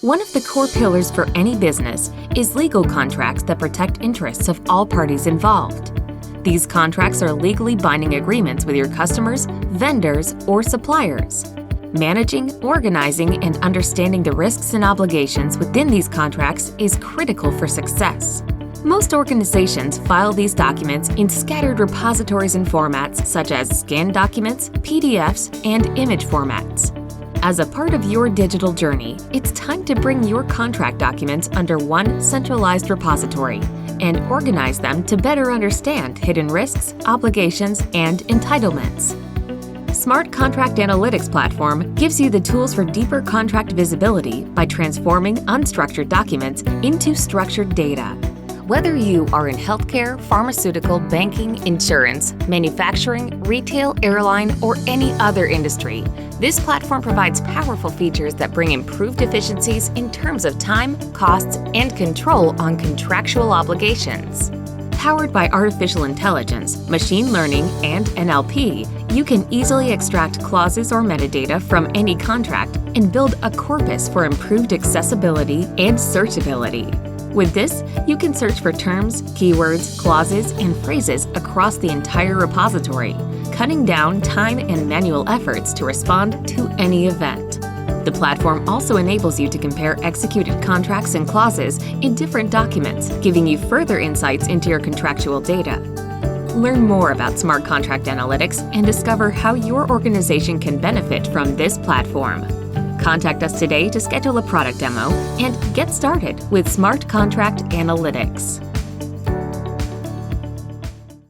One of the core pillars for any business is legal contracts that protect interests of all parties involved. These contracts are legally binding agreements with your customers, vendors, or suppliers. Managing, organizing, and understanding the risks and obligations within these contracts is critical for success. Most organizations file these documents in scattered repositories and formats such as scanned documents, PDFs, and image formats. As a part of your digital journey, it's time to bring your contract documents under one centralized repository and organize them to better understand hidden risks, obligations, and entitlements. Smart Contract Analytics platform gives you the tools for deeper contract visibility by transforming unstructured documents into structured data. Whether you are in healthcare, pharmaceutical, banking, insurance, manufacturing, retail, airline, or any other industry, this platform provides powerful features that bring improved efficiencies in terms of time, costs, and control on contractual obligations. Powered by artificial intelligence, machine learning, and NLP, you can easily extract clauses or metadata from any contract and build a corpus for improved accessibility and searchability. With this, you can search for terms, keywords, clauses, and phrases across the entire repository, cutting down time and manual efforts to respond to any event. The platform also enables you to compare executed contracts and clauses in different documents, giving you further insights into your contractual data. Learn more about Smart Contract Analytics and discover how your organization can benefit from this platform. Contact us today to schedule a product demo and get started with Smart Contract Analytics.